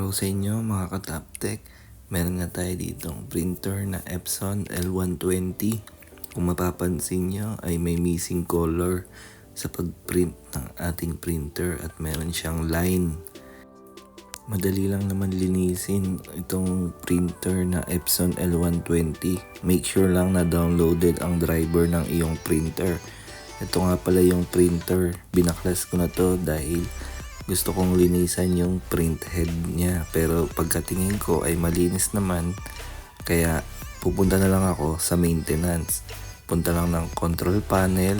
araw sa inyo mga ka-Toptech. Meron nga tayo ditong printer na Epson L120. Kung mapapansin nyo ay may missing color sa pag-print ng ating printer at meron siyang line. Madali lang naman linisin itong printer na Epson L120. Make sure lang na downloaded ang driver ng iyong printer. Ito nga pala yung printer. Binaklas ko na to dahil gusto kong linisan yung print head niya, pero pagkatingin ko ay malinis naman, kaya pupunta na lang ako sa maintenance. Punta lang ng control panel,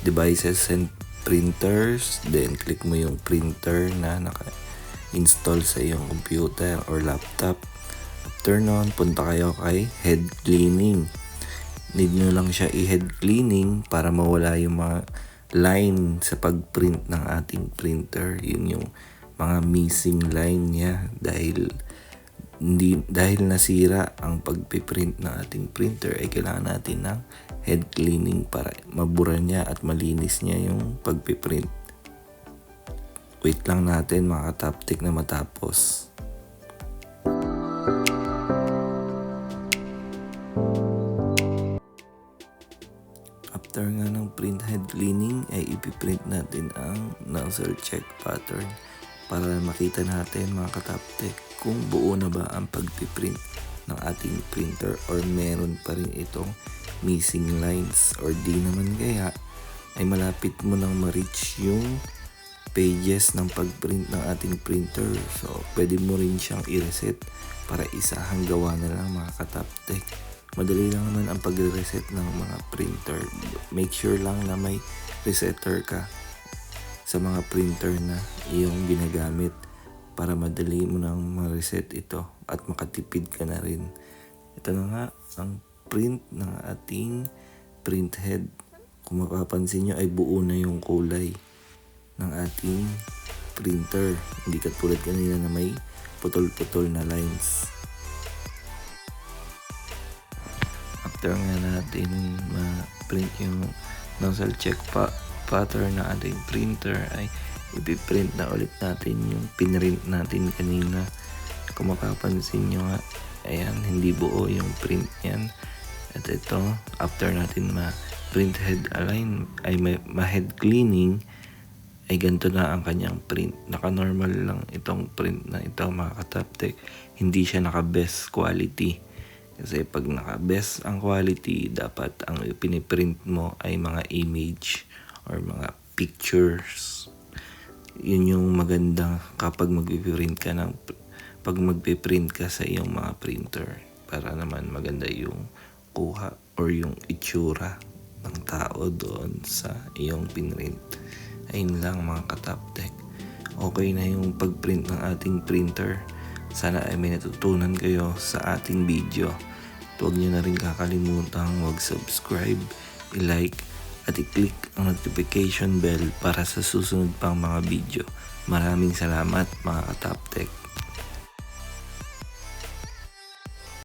devices and printers, then click mo yung printer na naka-install sa iyong computer or laptop. After nun, punta kayo kay head cleaning. Need nyo lang siya i-head cleaning para mawala yung mga line sa pag-print ng ating printer. Yun yung mga missing line niya dahil nasira ang pagpiprint ng ating printer, ay kailangan natin ng head cleaning para mabura niya at malinis niya yung pagpiprint. Wait lang natin mga ka-Toptech na matapos. After nga ng print head cleaning ay ipiprint natin ang nozzle check pattern para makita natin mga ka-Toptech kung buo na ba ang pagpiprint ng ating printer or meron pa rin itong missing lines, or di naman kaya ay malapit mo nang ma-reach yung pages ng pagprint ng ating printer. So pwede mo rin siyang i-reset para isahang gawa na lang mga ka-Toptech. Madali lang naman ang pag-reset ng mga printer. Make sure lang na may resetter ka sa mga printer na iyong ginagamit para madali mo nang ma-reset ito at makatipid ka na rin. Ito na nga ang print ng ating print head. Kung mapapansin nyo ay buo na yung kulay ng ating printer. Hindi katulad kanina na may putol-putol na lines. After nga natin ma-print yung nozzle check pattern na ating printer ay ipiprint na ulit natin yung pinrint natin kanina. Kung mapapansin nyo nga, ayan, hindi buo yung print yan. At ito, after natin ma-print head align ay ma-head cleaning, ay ganito na ang kanyang print. Naka-normal lang itong print na ito mga ka-Toptech. Hindi siya naka-best quality. Kasi pag naka-best ang quality, dapat ang piniprint mo ay mga image or mga pictures. Yun yung maganda kapag magpiprint ka sa iyong mga printer, para naman maganda yung kuha or yung itsura ng tao doon sa iyong pinrint. Ayun lang mga ka-Toptech. Okay na yung pagprint ng ating printer. Sana ay may natutunan kayo sa ating video. Huwag nyo na rin kakalimutan mag-subscribe, i-like, at i-click ang notification bell para sa susunod pang mga video. Maraming salamat mga ka-Toptech.